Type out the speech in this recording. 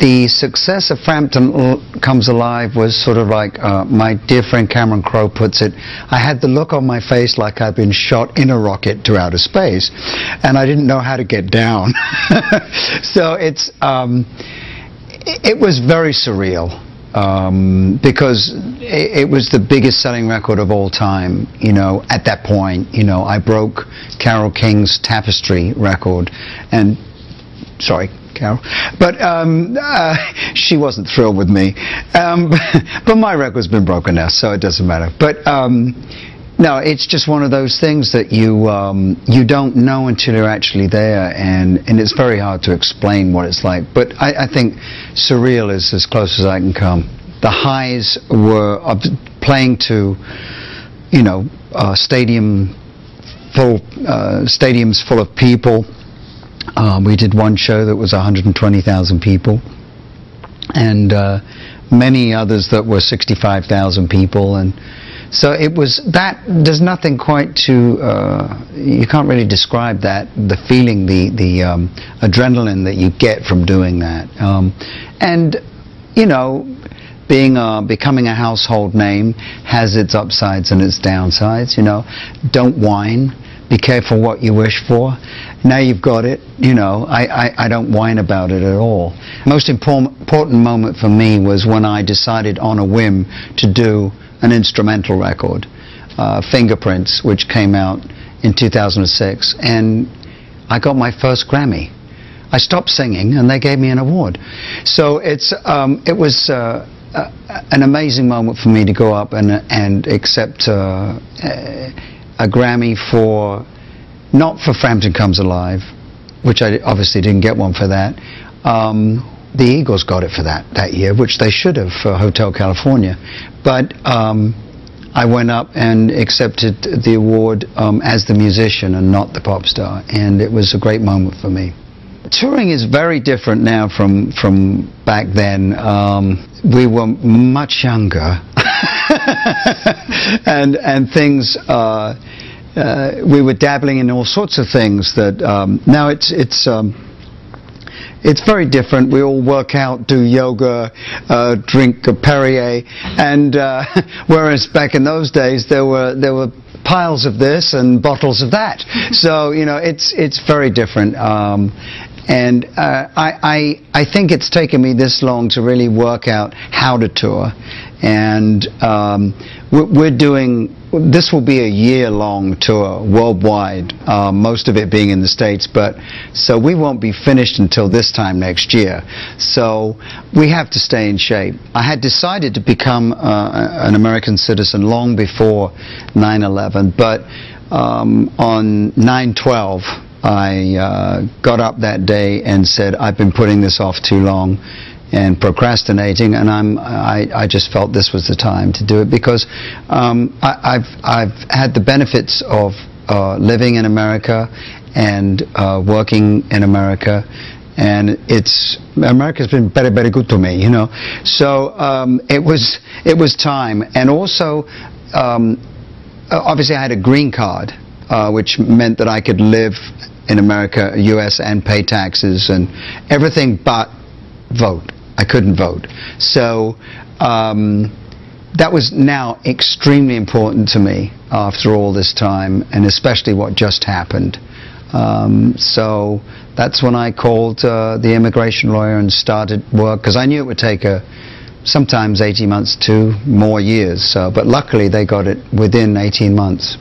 the success of Frampton Comes Alive was sort of like my dear friend Cameron Crowe puts it, I had the look on my face like I'd been shot in a rocket to outer space, and I didn't know how to get down. So it was very surreal. Because it was the biggest selling record of all time, you know, at that point. You know, I broke Carole King's Tapestry record, and sorry, Carol, but she wasn't thrilled with me. But my record's been broken now, so it doesn't matter. But no, it's just one of those things that you don't know until you're actually there, and it's very hard to explain what it's like. But I think surreal is as close as I can come. The highs were of playing to, you know, stadiums full of people. We did one show that was 120,000 people, and many others that were 65,000 people, and so it was that. There's nothing quite to. You can't really describe that. The feeling, the adrenaline that you get from doing that, and you know, becoming a household name has its upsides and its downsides. You know, don't whine. Be careful what you wish for. Now you've got it. You know, I don't whine about it at all. Most important moment for me was when I decided on a whim to do an instrumental record, Fingerprints, which came out in 2006, and I got my first Grammy. I stopped singing and they gave me an award. So it was an amazing moment for me to go up and accept a Grammy for, not for Frampton Comes Alive, which I obviously didn't get one for that. The Eagles got it for that year, which they should have, for Hotel California. But I went up and accepted the award as the musician and not the pop star, and it was a great moment for me. Touring is very different now from back then. We were much younger, and things. We were dabbling in all sorts of things that now it's very different. We all work out, do yoga, drink a Perrier, and whereas back in those days there were piles of this and bottles of that. So you know, it's very different. And I think it's taken me this long to really work out how to tour, and we're doing. This will be a year-long tour worldwide, most of it being in the States, but so we won't be finished until this time next year. So we have to stay in shape. I had decided to become an American citizen long before 9/11, but on 9/12 I got up that day and said, I've been putting this off too long and procrastinating, and I just felt this was the time to do it, because I've had the benefits of living in America and working in America, and America's been very good to me, you know. So it was time, and also obviously I had a green card, which meant that I could live in America, US, and pay taxes and everything but vote. I couldn't vote. So that was now extremely important to me after all this time, and especially what just happened. So that's when I called the immigration lawyer and started work, because I knew it would take sometimes 18 months to more years. But luckily they got it within 18 months.